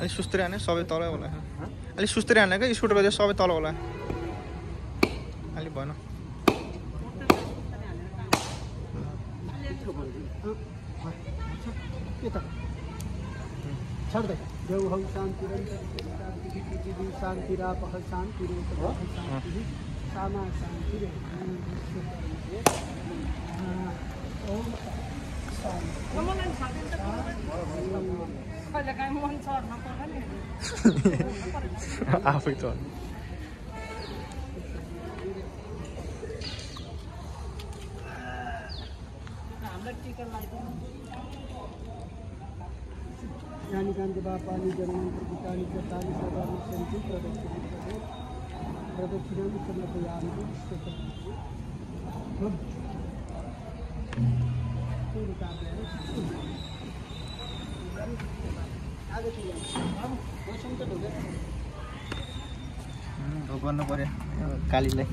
अलिक सुस्तरी हाने सबै तलै होला अलिक सुस्तरी हाने क्या स्कुटर चाहिँ सबै तल होला अलिक भएन देव हौ शान्ति शान्ति रापह शान्ति सामा शान्ति आफै त यानी कांति बापानी जन्मांतर पितानी चतानी सर्वाणी संति प्रदक्षिणां समर्पयामि ढोक गर्नु पर्यो कालीलाई